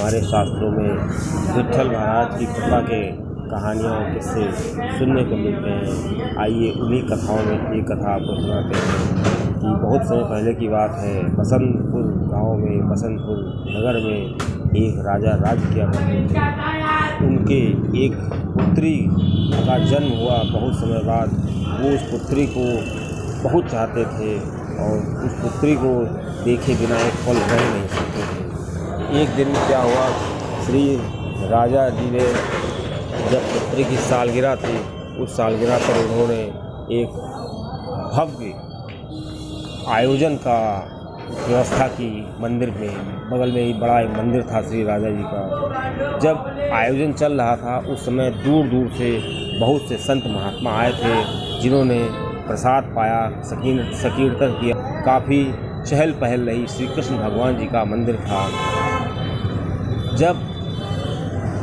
हमारे शास्त्रों में विट्ठल महाराज की कृपा के कहानियाँ और किस्से सुनने को मिलते हैं। आइए उन्हीं कथाओं में एक कथा आपको सुनाते हैं कि बहुत समय पहले की बात है। बसंतपुर गांव में, बसंतपुर नगर में एक राजा राज्य किया करते थे। उनके एक पुत्री का जन्म हुआ बहुत समय बाद। वो उस पुत्री को बहुत चाहते थे और उस पुत्री को देखे बिना एक पल रह नहीं सकते थे। एक दिन क्या हुआ, श्री राजा जी ने जब पुत्री की सालगिरह थी, उस सालगिरह पर उन्होंने एक भव्य आयोजन का व्यवस्था की। मंदिर में बगल में ही बड़ा एक मंदिर था श्री राजा जी का। जब आयोजन चल रहा था उस समय दूर दूर से बहुत से संत महात्मा आए थे, जिन्होंने प्रसाद पाया, संकीर्तन किया। काफ़ी चहल पहल रही। श्री कृष्ण भगवान जी का मंदिर था। जब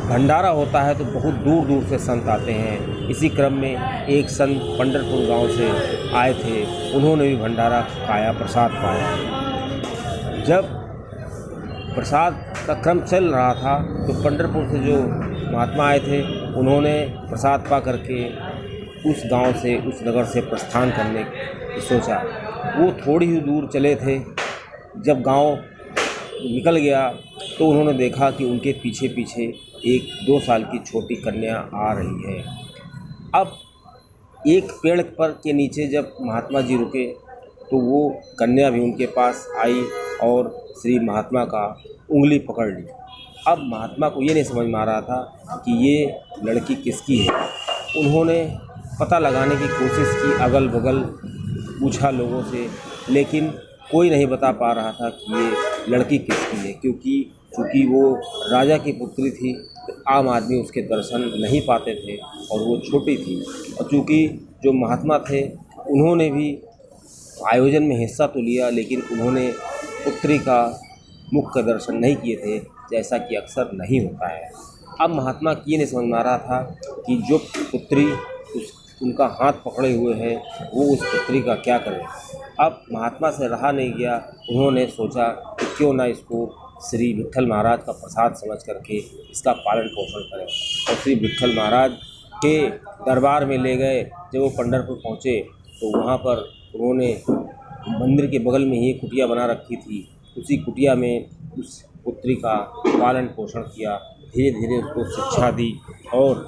भंडारा होता है तो बहुत दूर दूर से संत आते हैं। इसी क्रम में एक संत पंढरपुर गांव से आए थे, उन्होंने भी भंडारा खाया, प्रसाद पाया। जब प्रसाद का क्रम चल रहा था तो पंढरपुर से जो महात्मा आए थे, उन्होंने प्रसाद पा करके उस गांव से, उस नगर से प्रस्थान करने की सोचा। वो थोड़ी ही दूर चले थे, जब गांव निकल गया तो उन्होंने देखा कि उनके पीछे पीछे एक 2 साल की छोटी कन्या आ रही है। अब एक पेड़ पर के नीचे जब महात्मा जी रुके तो वो कन्या भी उनके पास आई और श्री महात्मा का उंगली पकड़ ली। अब महात्मा को ये नहीं समझ में आ रहा था कि ये लड़की किसकी है। उन्होंने पता लगाने की कोशिश की, अगल बगल पूछा लोगों से, लेकिन कोई नहीं बता पा रहा था कि ये लड़की किसकी है, क्योंकि वो राजा की पुत्री थी तो आम आदमी उसके दर्शन नहीं पाते थे और वो छोटी थी। और चूँकि जो महात्मा थे उन्होंने भी आयोजन में हिस्सा तो लिया, लेकिन उन्होंने पुत्री का मुख का दर्शन नहीं किए थे, जैसा कि अक्सर नहीं होता है। अब महात्मा की ये नहीं समझ में आ रहा था कि जो पुत्री उनका हाथ पकड़े हुए है वो उस पुत्री का क्या करें। अब महात्मा से रहा नहीं गया। उन्होंने सोचा कि क्यों ना इसको श्री विट्ठल महाराज का प्रसाद समझ करके इसका पालन पोषण करें, और श्री विट्ठल महाराज के दरबार में ले गए। जब वो पंढरपुर पहुँचे तो वहाँ पर उन्होंने मंदिर के बगल में ही एक कुटिया बना रखी थी। उसी कुटिया में उस पुत्री का पालन पोषण किया, धीरे धीरे उसको शिक्षा दी और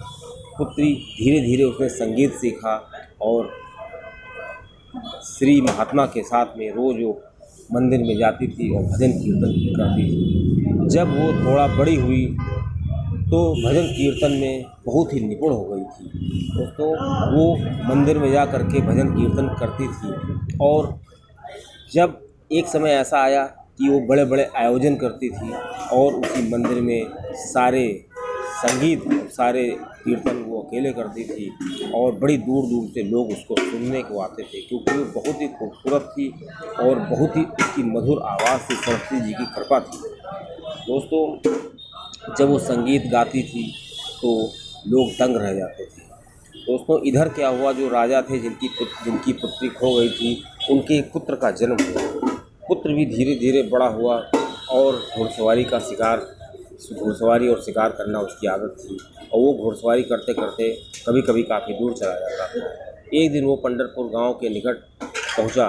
पुत्री धीरे धीरे उसने संगीत सीखा और श्री महात्मा के साथ में रोज़ वो मंदिर में जाती थी और भजन कीर्तन करती थी। जब वो थोड़ा बड़ी हुई तो भजन कीर्तन में बहुत ही निपुण हो गई थी। दोस्तों, वो मंदिर में जा कर के भजन कीर्तन करती थी और जब एक समय ऐसा आया कि वो बड़े बड़े आयोजन करती थी और उसी मंदिर में सारे संगीत, सारे कीर्तन वो अकेले करती थी और बड़ी दूर दूर से लोग उसको सुनने को आते थे, क्योंकि वो बहुत ही खूबसूरत थी और बहुत ही उसकी मधुर आवाज़ से सरस्वती जी की कृपा थी। दोस्तों, जब वो संगीत गाती थी तो लोग दंग रह जाते थे। दोस्तों, इधर क्या हुआ, जो राजा थे जिनकी पुत्री खो गई थी, उनके एक पुत्र का जन्म हुआ। पुत्र भी धीरे धीरे बड़ा हुआ और घुड़सवारी और शिकार करना उसकी आदत थी और वो घुड़सवारी करते करते कभी कभी काफ़ी दूर चला जाता था। एक दिन वो पंढरपुर गांव के निकट पहुंचा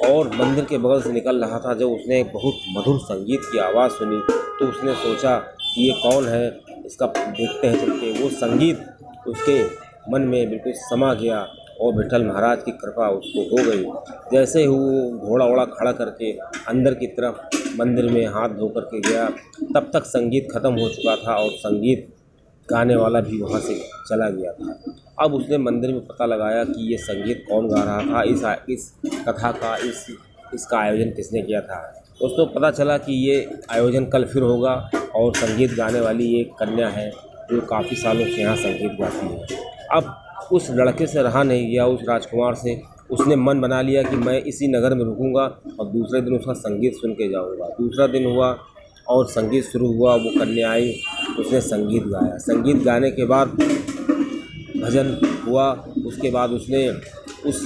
और मंदिर के बगल से निकल रहा था। जब उसने बहुत मधुर संगीत की आवाज़ सुनी तो उसने सोचा कि ये कौन है, इसका देखते हैं चलके। वो संगीत उसके मन में बिल्कुल समा गया और विट्ठल महाराज की कृपा उसको हो गई। जैसे ही वो घोड़ा वोड़ा खड़ा करके अंदर की तरफ मंदिर में हाथ धो करके गया, तब तक संगीत ख़त्म हो चुका था और संगीत गाने वाला भी वहाँ से चला गया था। अब उसने मंदिर में पता लगाया कि ये संगीत कौन गा रहा था, इस कथा का इसका आयोजन किसने किया था। दोस्तों, पता चला कि ये आयोजन कल फिर होगा और संगीत गाने वाली एक कन्या है जो काफ़ी सालों से यहाँ संगीत गाती है। अब उस लड़के से रहा नहीं गया, उस राजकुमार से। उसने मन बना लिया कि मैं इसी नगर में रुकूंगा और दूसरे दिन उसका संगीत सुन के जाऊंगा। दूसरा दिन हुआ और संगीत शुरू हुआ। वो कन्या आई, उसने संगीत गाया। संगीत गाने के बाद भजन हुआ। उसके बाद उसने उस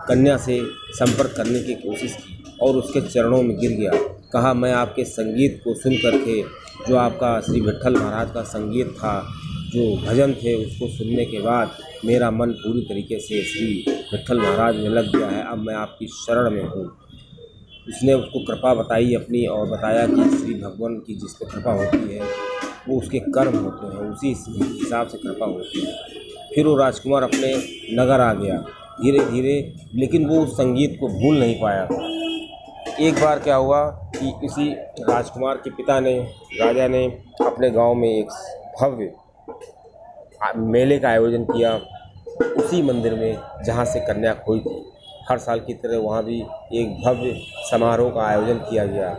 कन्या से संपर्क करने की कोशिश की और उसके चरणों में गिर गया। कहा, मैं आपके संगीत को सुन करके जो आपका श्री विट्ठल महाराज का संगीत था, जो भजन थे, उसको सुनने के बाद मेरा मन पूरी तरीके से श्री विट्ठल महाराज में लग गया है। अब मैं आपकी शरण में हूँ। उसने उसको कृपा बताई अपनी और बताया कि श्री भगवान की जिस पर कृपा होती है वो उसके कर्म होते हैं, उसी हिसाब से कृपा होती है। फिर वो राजकुमार अपने नगर आ गया धीरे धीरे, लेकिन वो उस संगीत को भूल नहीं पाया। एक बार क्या हुआ कि इसी राजकुमार के पिता ने, राजा ने अपने गांव में एक भव्य मेले का आयोजन किया, उसी मंदिर में जहाँ से कन्या खोई थी। हर साल की तरह वहाँ भी एक भव्य समारोह का आयोजन किया गया।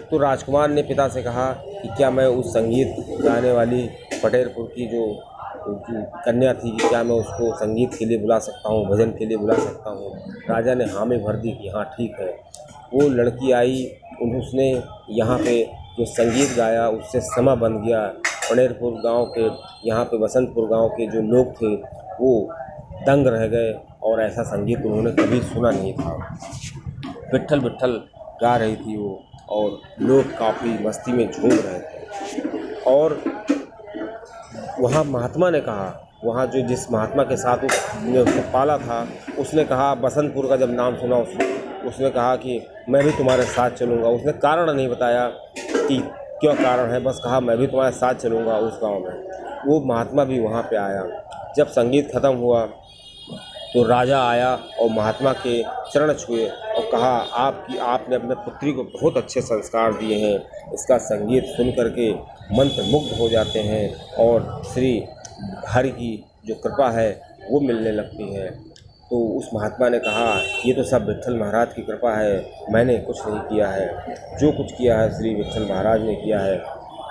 तो राजकुमार ने पिता से कहा कि क्या मैं उस संगीत गाने वाली पटेरपुर की जो कन्या थी, कि क्या मैं उसको संगीत के लिए बुला सकता हूँ, भजन के लिए बुला सकता हूँ। राजा ने हाँ में भर दी कि हाँ ठीक है। वो लड़की आई, उसने यहाँ पे जो संगीत गाया उससे समा बन गया। पटेरपुर गांव के, यहाँ पे बसंतपुर गांव के जो लोग थे वो दंग रह गए, और ऐसा संगीत उन्होंने कभी सुना नहीं था। विट्ठल विट्ठल गा रही थी वो, और लोग काफ़ी मस्ती में झूम रहे थे। और वहाँ महात्मा ने कहा, वहाँ जो जिस महात्मा के साथ उसने उसको पाला था, उसने कहा, बसंतपुर का जब नाम सुना उसने कहा कि मैं भी तुम्हारे साथ चलूँगा। उसने कारण नहीं बताया कि क्या कारण है, बस कहा मैं भी तुम्हारे साथ चलूँगा उस गांव में। वो महात्मा भी वहाँ पे आया। जब संगीत ख़त्म हुआ तो राजा आया और महात्मा के चरण छुए और कहा, आपने अपने पुत्री को बहुत अच्छे संस्कार दिए हैं, इसका संगीत सुन करके मंत्रमुग्ध हो जाते हैं और श्री हरि की जो कृपा है वो मिलने लगती है। तो उस महात्मा ने कहा, ये तो सब विट्ठल महाराज की कृपा है, मैंने कुछ नहीं किया है, जो कुछ किया है श्री विट्ठल महाराज ने किया है,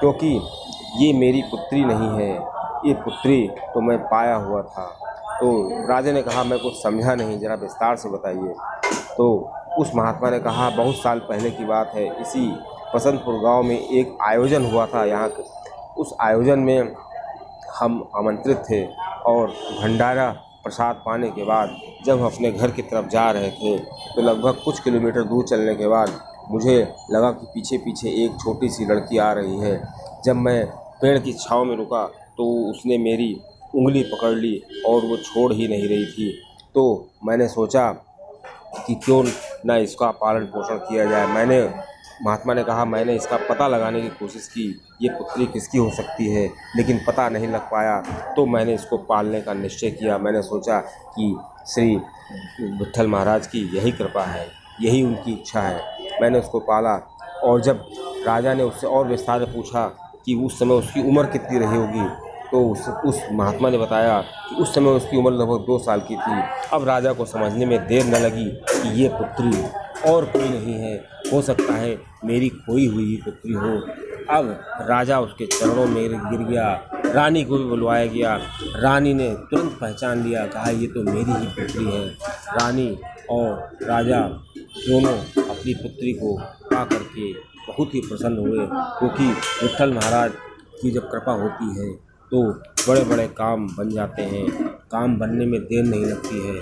क्योंकि ये मेरी पुत्री नहीं है, ये पुत्री तो मैं पाया हुआ था। तो राजा ने कहा, मैं कुछ समझा नहीं, ज़रा विस्तार से बताइए। तो उस महात्मा ने कहा, बहुत साल पहले की बात है, इसी बसंतपुर गांव में एक आयोजन हुआ था यहाँ के। उस आयोजन में हम आमंत्रित थे और भंडारा प्रसाद पाने के बाद जब हम अपने घर की तरफ जा रहे थे तो लगभग कुछ किलोमीटर दूर चलने के बाद मुझे लगा कि पीछे पीछे एक छोटी सी लड़की आ रही है। जब मैं पेड़ की छाँव में रुका तो उसने मेरी उंगली पकड़ ली और वो छोड़ ही नहीं रही थी। तो मैंने सोचा कि क्यों ना इसका पालन पोषण किया जाए। महात्मा ने कहा, मैंने इसका पता लगाने की कोशिश की, ये पुत्री किसकी हो सकती है, लेकिन पता नहीं लग पाया। तो मैंने इसको पालने का निश्चय किया। मैंने सोचा कि श्री विट्ठल महाराज की यही कृपा है, यही उनकी इच्छा है। मैंने उसको पाला। और जब राजा ने उससे और विस्तार में पूछा कि उस समय उसकी उम्र कितनी रही होगी, तो उस महात्मा ने बताया कि उस समय उसकी उम्र लगभग 2 साल की थी। अब राजा को समझने में देर न लगी कि ये पुत्री और कोई नहीं है, हो सकता है मेरी खोई हुई ही पुत्री हो। अब राजा उसके चरणों में गिर गया। रानी को भी बुलवाया गया। रानी ने तुरंत पहचान लिया, कहा ये तो मेरी ही पुत्री है। रानी और राजा दोनों अपनी पुत्री को पा करके बहुत ही प्रसन्न हुए, क्योंकि विट्ठल महाराज की जब कृपा होती है तो बड़े बड़े काम बन जाते हैं, काम बनने में देर नहीं लगती है।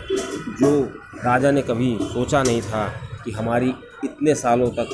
जो राजा ने कभी सोचा नहीं था कि हमारी इतने सालों तक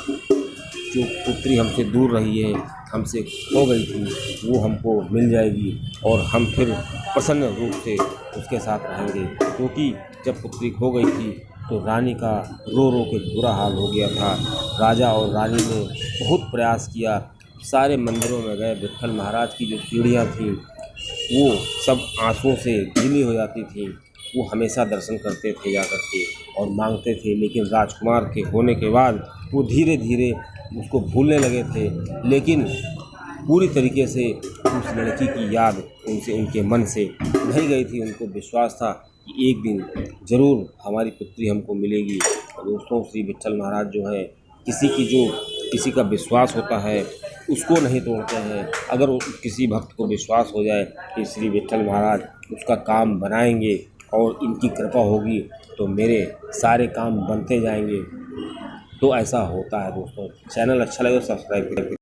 जो पुत्री हमसे दूर रही है, हमसे खो गई थी, वो हमको मिल जाएगी और हम फिर प्रसन्न रूप से उसके साथ रहेंगे। क्योंकि जब पुत्री खो गई थी तो रानी का रो रो के बुरा हाल हो गया था। राजा और रानी ने बहुत प्रयास किया, सारे मंदिरों में गए। विट्ठल महाराज की जो सीढ़ियाँ थीं वो सब आंसुओं से गीली हो जाती थीं। वो हमेशा दर्शन करते थे जा कर के और मांगते थे, लेकिन राजकुमार के होने के बाद वो धीरे धीरे उसको भूलने लगे थे। लेकिन पूरी तरीके से उस लड़की की याद उनके मन से नहीं गई थी। उनको विश्वास था कि एक दिन ज़रूर हमारी पुत्री हमको मिलेगी। और दोस्तों, श्री विट्ठल महाराज जो है, किसी का विश्वास होता है उसको नहीं तोड़ते हैं। अगर किसी भक्त को विश्वास हो जाए कि श्री विट्ठल महाराज उसका काम बनाएंगे और इनकी कृपा होगी तो मेरे सारे काम बनते जाएंगे, तो ऐसा होता है। दोस्तों, चैनल अच्छा लगे तो सब्सक्राइब करें।